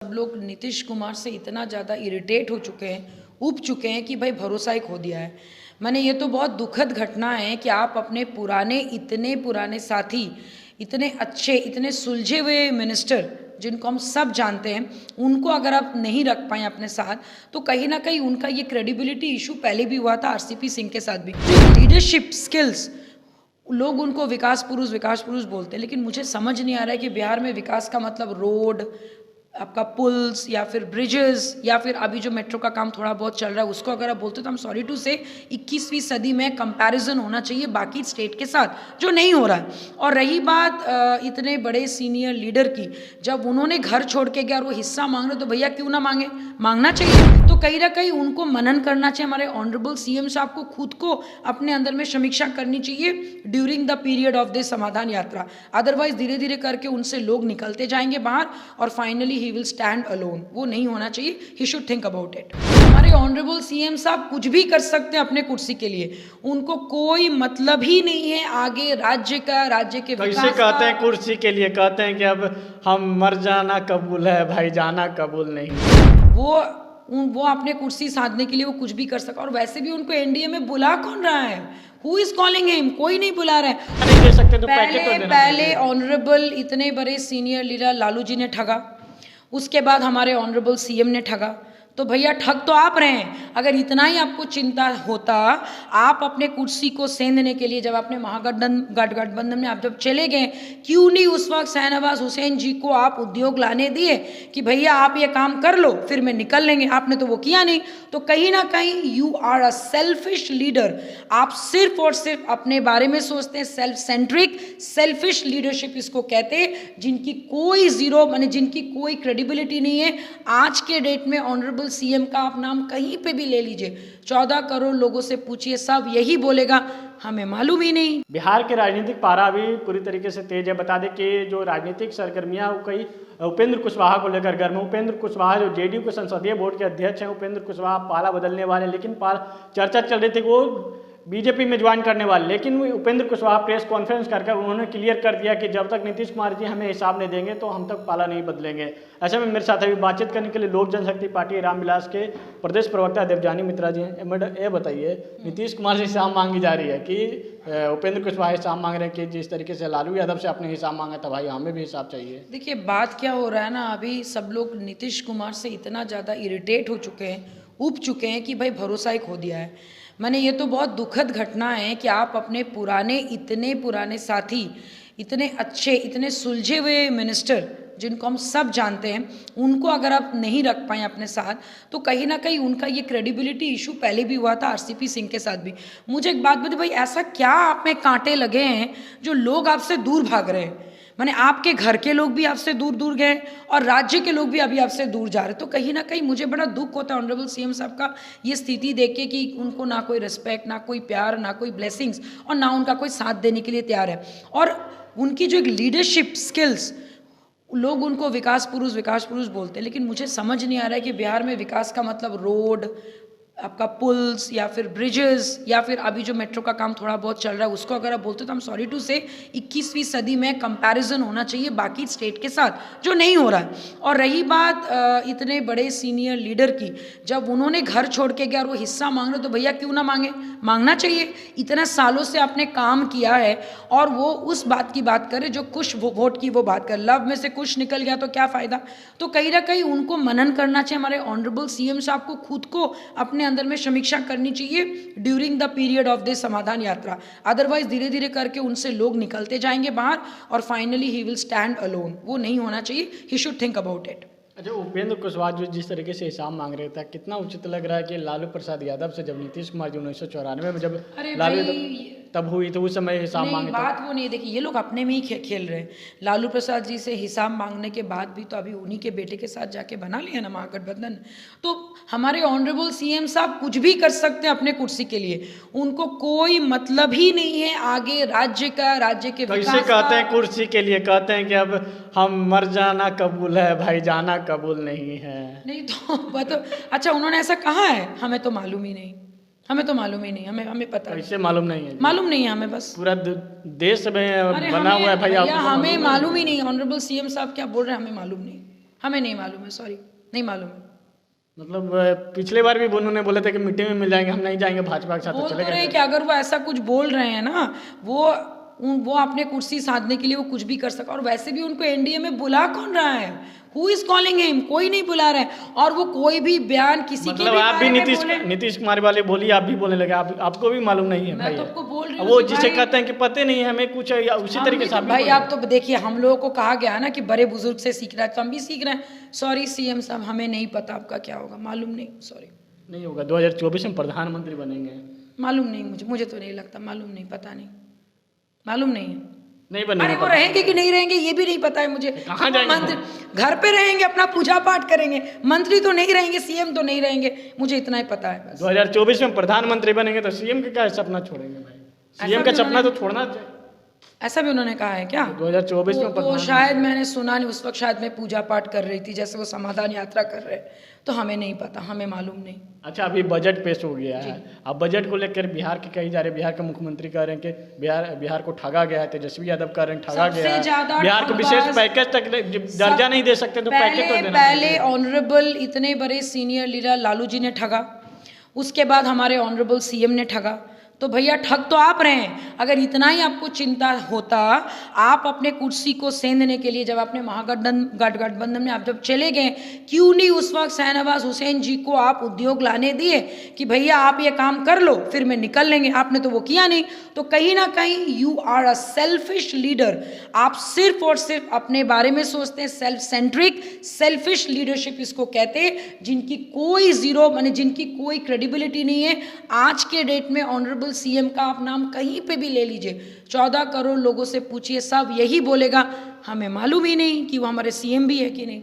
सब लोग नीतीश कुमार से इतना ज़्यादा इरिटेट हो चुके हैं, ऊब चुके हैं कि भाई भरोसा ही खो दिया है। मैंने ये तो बहुत दुखद घटना है कि आप अपने इतने पुराने साथी, इतने अच्छे, इतने सुलझे हुए मिनिस्टर जिनको हम सब जानते हैं, उनको अगर आप नहीं रख पाए अपने साथ, तो कहीं ना कहीं उनका ये क्रेडिबिलिटी इशू पहले भी हुआ था आरसीपी सिंह के साथ भी। लीडरशिप स्किल्स, लोग उनको विकास पुरुष बोलते हैं, लेकिन मुझे समझ नहीं आ रहा है कि बिहार में विकास का मतलब रोड, आपका पुल्स या फिर ब्रिजेस या फिर अभी जो मेट्रो का काम थोड़ा बहुत चल रहा है उसको अगर आप बोलते हो तो हम सॉरी टू से 21वीं सदी में कंपैरिजन होना चाहिए बाकी स्टेट के साथ, जो नहीं हो रहा है। और रही बात इतने बड़े सीनियर लीडर की, जब उन्होंने घर छोड़ के गया और वो हिस्सा मांग रहे तो भैया क्यों ना मांगे, मांगना चाहिए। तो कहीं ना कहीं उनको मनन करना चाहिए। हमारे ऑनरेबल सीएम साहब को खुद को अपने अंदर में समीक्षा करनी चाहिए during the period of this समाधान यात्रा। अदरवाइज धीरे धीरे करके उनसे लोग निकलते जाएंगे बाहर और finally he will stand alone. वो नहीं होना चाहिए। He should think about it. हमारे ऑनरेबल सीएम साहब कुछ भी कर सकते हैं अपने कुर्सी के लिए, उनको कोई मतलब ही नहीं है आगे राज्य का, राज्य के विकास कैसे कहते हैं कुर्सी के लिए, कहते हैं कि अब हम मर जाना कबूल है भाई, जाना कबूल नहीं। वो अपने कुर्सी साधने के लिए वो कुछ भी कर सका। और वैसे भी उनको एनडीए में बुला कौन रहा है? Who is calling him? कोई नहीं बुला रहा है। नहीं दे सकते तो पैकेट तो देना पहले ऑनरेबल इतने बड़े सीनियर लीडर लालू जी ने ठगा, उसके बाद हमारे ऑनरेबल सीएम ने ठगा। तो भैया ठग तो आप रहे हैं। अगर इतना ही आपको चिंता होता, आप अपने कुर्सी को सेंधने के लिए जब अपने गठबंधन में आप जब चले गए, क्यों नहीं उस वक्त शाहनवाज हुसैन जी को आप उद्योग लाने दिए कि भैया आप ये काम कर लो फिर मैं निकल लेंगे? आपने तो वो किया नहीं। तो कहीं ना कहीं you are a selfish leader. आप सिर्फ और सिर्फ अपने बारे में सोचते हैं। सेल्फ सेंट्रिक, सेल्फिश लीडरशिप इसको कहते हैं, जिनकी कोई जीरो माने जिनकी कोई क्रेडिबिलिटी नहीं है। आज के डेट में ऑनरेबल सीएम का आप नाम कहीं पे भी ले लीजिए, 14 करोड़ लोगों से पूछिए, सब यही बोलेगा हमें मालूम ही नहीं। बिहार के राजनीतिक पारा अभी पूरी तरीके से तेज है। बता दें कि जो राजनीतिक सरगर्मियां वो कई उपेंद्र कुशवाहा को लेकर गर्म है। उपेंद्र कुशवाहा जो जेडीयू के संसदीय बोर्ड के अध्यक्ष हैं, उपेंद्र कुशवाहा पाला बदलने वाले, लेकिन चर्चा चल रही थी कि वो बीजेपी में ज्वाइन करने वाले। लेकिन उपेंद्र कुशवाहा प्रेस कॉन्फ्रेंस कर उन्होंने क्लियर कर दिया कि जब तक नीतीश कुमार जी हमें हिसाब नहीं देंगे तो हम तक पाला नहीं बदलेंगे। ऐसे में मेरे साथ अभी बातचीत करने के लिए लोक जनशक्ति पार्टी रामविलास के प्रदेश प्रवक्ता देवजानी मित्रा जी हैं। मैडम ये बताइए, नीतीश कुमार से हिसाब मांगी जा रही है कि उपेंद्र कुशवाहा हिसाब मांग रहे हैं कि जिस तरीके से लालू यादव से आपने हिसाब मांगा था भाई हमें भी हिसाब चाहिए। देखिए बात क्या हो रहा है ना, अभी सब लोग नीतीश कुमार से इतना ज़्यादा इरिटेट हो चुके हैं, ऊब चुके हैं कि भाई भरोसा ही खो दिया है। मैंने ये तो बहुत दुखद घटना है कि आप अपने इतने पुराने साथी, इतने अच्छे, इतने सुलझे हुए मिनिस्टर जिनको हम सब जानते हैं, उनको अगर आप नहीं रख पाए अपने साथ, तो कहीं ना कहीं उनका ये क्रेडिबिलिटी इशू पहले भी हुआ था आरसीपी सिंह के साथ भी। मुझे एक बात बताइए भाई, ऐसा क्या आप में कांटे लगे हैं जो लोग आपसे दूर भाग रहे हैं? माने आपके घर के लोग भी आपसे दूर दूर गए और राज्य के लोग भी अभी आपसे दूर जा रहे। तो कहीं ना कहीं मुझे बड़ा दुख होता है ऑनरेबल सीएम साहब का ये स्थिति देख के कि उनको ना कोई रिस्पेक्ट, ना कोई प्यार, ना कोई ब्लेसिंग्स और ना उनका कोई साथ देने के लिए तैयार है। और उनकी जो एक लीडरशिप स्किल्स, लोग उनको विकास पुरुष बोलते हैं, लेकिन मुझे समझ नहीं आ रहा है कि बिहार में विकास का मतलब रोड, आपका पुल्स या फिर ब्रिजेस या फिर अभी जो मेट्रो का काम थोड़ा बहुत चल रहा है उसको अगर आप बोलते हो तो हम सॉरी टू से 21वीं सदी में कंपैरिजन होना चाहिए बाकी स्टेट के साथ, जो नहीं हो रहा है। और रही बात इतने बड़े सीनियर लीडर की, जब उन्होंने घर छोड़ के गया और वो हिस्सा मांग रहे तो भैया क्यों ना मांगे, मांगना चाहिए। इतना सालों से आपने काम किया है और वो उस बात की बात करे जो कुछ वोट की वो बात कर, लव में से कुछ निकल गया तो क्या फ़ायदा। तो कहीं ना कहीं उनको मनन करना चाहिए। हमारे ऑनरेबल सीएम साहब को खुद को अपने अंदर में समीक्षा करनी चाहिए during the period of this समाधान यात्रा। अदरवाइज धीरे धीरे करके उनसे लोग निकलते जाएंगे बाहर और finally he will stand alone. वो नहीं होना चाहिए। He should think about it. अच्छा, उपेंद्र कुशवाहा जो जिस तरीके से हिसाब मांग रहे थे, कितना उचित लग रहा है कि लालू प्रसाद यादव से जब नीतीश कुमार जी 1994 में जब लालू तब हुई तो उस समय हिसाब मांगे? बात वो नहीं है। देखिए ये लोग अपने में ही खेल रहे हैं। लालू प्रसाद जी से हिसाब मांगने के बाद भी तो अभी उन्हीं के बेटे के साथ जाके बना लिया ना महागठबंधन। तो हमारे ऑनरेबल सीएम साहब कुछ भी कर सकते हैं अपने कुर्सी के लिए, उनको कोई मतलब ही नहीं है आगे राज्य का, राज्य के विकास। कैसे कहते हैं कुर्सी के लिए, कहते हैं कि अब हम मर जाना कबूल है भाई, जाना कबूल नहीं है। नहीं तो अच्छा उन्होंने ऐसा कहा है? हमें तो मालूम ही नहीं, हमें तो मालूम ही नहीं। हमें पता कैसे मालूम नहीं है? मालूम नहीं है हमें, बस पूरा देश में बना हुआ है भाई। हमें मालूम ही नहीं। ऑनरेबल सीएम साहब क्या बोल रहे हैं हमें मालूम नहीं। हमें नहीं मालूम है, सॉरी, नहीं मालूम है। मतलब पिछले बार भी उन्होंने बोला था कि मिट्टी में मिल जाएंगे, हम नहीं जाएंगे भाजपा के साथ, तो बोल चले तो रहे गए। हैं कि अगर वो ऐसा कुछ बोल रहे हैं ना, वो अपने कुर्सी साधने के लिए वो कुछ भी कर सका। और वैसे भी उनको एनडीए में बुला कौन रहा है? Who is calling him? कोई नहीं बुला रहा है। और वो कोई भी बयान किसी के मतलब भी आप भी बारे में बोले, नीतीश कुमार वाले बोली, आप भी बोलने लगे, आपको भी मालूम नहीं है मैं भाई? तो आपको बोल रही हूँ वो कि जिसे भाई, कहते हैं कि पता नहीं है हमें कुछ, या उसी तरीके से आप भी भाई बोल आप तो देखिए, हम लोगों को कहा गया है ना कि बड़े बुजुर्ग से सीखना है, तो हम भी सीख रहे हैं। सॉरी सीएम साहब, हमें नहीं पता आपका क्या होगा, मालूम नहीं, सॉरी। नहीं होगा 2024 में प्रधानमंत्री बनेंगे? मालूम नहीं मुझे तो नहीं लगता, मालूम नहीं, पता नहीं, मालूम नहीं है। नहीं अरे बनेंगे? वो रहेंगे कि नहीं रहेंगे ये भी नहीं पता है मुझे। कहाँ जाएंगे? मंत्री घर पे रहेंगे, अपना पूजा पाठ करेंगे, मंत्री तो नहीं रहेंगे, सीएम तो नहीं रहेंगे, मुझे इतना ही पता है बस। 2024 में प्रधानमंत्री बनेंगे तो सीएम का क्या सपना छोड़ेंगे भाई? सीएम का भी सपना तो उन्होंने- छोड़ना चाहिए। ऐसा भी उन्होंने कहा है क्या? 2024 में तो प्रधानमंत्री- शायद मैंने सुना नहीं, उस वक्त शायद मैं पूजा पाठ कर रही थी, जैसे वो समाधान यात्रा कर रहे, तो हमें नहीं पता, हमें मालूम नहीं। अच्छा, अभी बजट पेश हो गया है, अब बजट को लेकर बिहार के कही जा रहे हैं, बिहार के मुख्यमंत्री कह रहे हैं कि बिहार को ठगा गया है, तेजस्वी यादव कह रहे हैं ठगा सबसे गया है, ज्यादा बिहार को विशेष ठगबाज- पैकेज तक दर्जा नहीं दे सकते, तो पैकेज तो देना पहले चाहिए। ऑनरेबल इतने बड़े सीनियर लीडर लालू जी ने ठगा, उसके बाद हमारे ऑनरेबल सीएम ने ठगा। तो भैया ठग तो आप रहे हैं। अगर इतना ही आपको चिंता होता, आप अपने कुर्सी को सेंधने के लिए जब आपने गठबंधन में आप जब चले गए, क्यों नहीं उस वक्त शाहनवाज हुसैन जी को आप उद्योग लाने दिए कि भैया आप ये काम कर लो, फिर मैं निकल लेंगे? आपने तो वो किया नहीं। तो कहीं ना कहीं you are a selfish leader. आप सिर्फ और सिर्फ अपने बारे में सोचते हैं, सेल्फ सेंट्रिक, सेल्फिश लीडरशिप इसको कहते हैं, जिनकी कोई जीरो माने जिनकी कोई क्रेडिबिलिटी नहीं है। आज के डेट में ऑनरेबल सीएम का आप नाम कहीं पे भी ले लीजिए, 14 करोड़ लोगों से पूछिए, सब यही बोलेगा हमें मालूम ही नहीं कि वो हमारे सीएम भी है कि नहीं।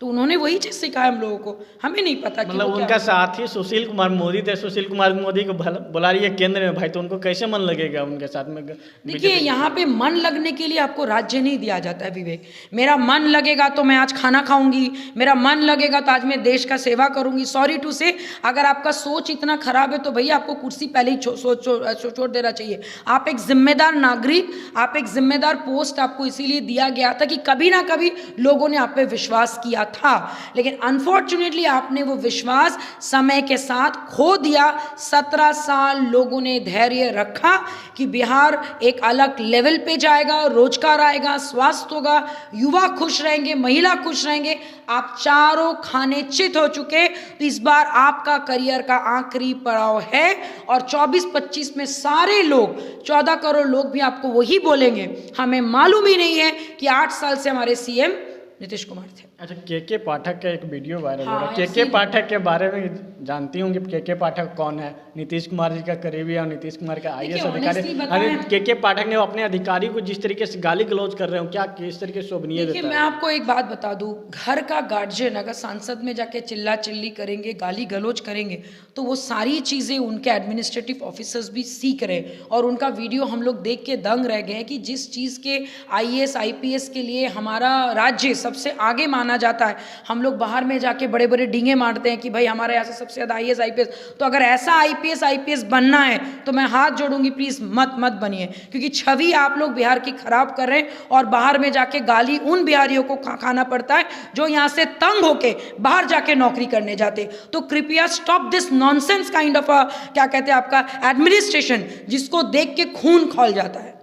तो उन्होंने वही चीज सिखाया हम लोगों को, हमें नहीं पता कि मतलब वो क्या उनका होगा। साथी सुशील कुमार मोदी थे, सुशील कुमार मोदी को बुला रही है केंद्र में भाई, तो उनको कैसे मन लगेगा उनके साथ में? देखिए, यहाँ पे मन लगने के लिए आपको राज्य नहीं दिया जाता है विवेक। मेरा मन लगेगा तो मैं आज खाना खाऊंगी, मेरा मन लगेगा तो आज मैं देश का सेवा करूंगी। सॉरी टू से, अगर आपका सोच इतना खराब है तो भैया आपको कुर्सी पहले ही छोड़ देना चाहिए। आप एक जिम्मेदार नागरिक, आप एक जिम्मेदार पोस्ट आपको इसीलिए दिया गया था कि कभी ना कभी लोगों ने आप पे विश्वास किया था, लेकिन अनफॉर्चुनेटली आपने वो विश्वास समय के साथ खो दिया। 17 साल लोगों ने धैर्य रखा कि बिहार एक अलग लेवल पे जाएगा, रोजगार आएगा, स्वास्थ्य होगा, युवा खुश रहेंगे, महिला खुश रहेंगे। आप चारों खाने चित हो चुके। तो इस बार आपका करियर का आखिरी पड़ाव है, और 24-25 में सारे लोग, 14 करोड़ लोग भी आपको वही बोलेंगे, हमें मालूम ही नहीं है कि 8 साल से हमारे सीएम नीतीश कुमार थे। अच्छा, के पाठक का एक वीडियो वायरल हो हाँ, रहा है। के पाठक के बारे में जानती होंगे, के पाठक कौन है? नीतीश कुमार जी का करीबी और नीतीश कुमार का आईएएस अधिकारी। अरे के पाठक ने अपने अधिकारी को जिस तरीके से गाली गलौज कर रहे हो, क्या किस तरीके से शोभनीय देखिए, देता मैं है? आपको एक बात बता दूं, घर का गार्जियन अगर सांसद में जाके चिल्ला चिल्ली करेंगे, गाली गलौज करेंगे, तो वो सारी चीज़ें उनके एडमिनिस्ट्रेटिव ऑफिसर्स भी सीख रहे हैं। और उनका वीडियो हम लोग देख के दंग रह गए कि जिस चीज़ के आईएएस आईपीएस के लिए हमारा राज्य सबसे आगे माना जाता है, हम लोग बाहर में जाके बड़े बड़े डींगे मारते हैं कि भाई हमारे यहाँ से सबसे ज़्यादा आईएएस आईपीएस। तो अगर ऐसा आईपीएस बनना है तो मैं हाथ जोड़ूंगी, प्लीज़ मत बनिए, क्योंकि छवि आप लोग बिहार की खराब कर रहे हैं। और बाहर में जाके गाली उन बिहारियों को खाना पड़ता है जो यहाँ से तंग होके बाहर जाके नौकरी करने जाते। तो कृपया stop this nonsense kind of क्या कहते हैं आपका एडमिनिस्ट्रेशन, जिसको देख के खून खौल जाता है।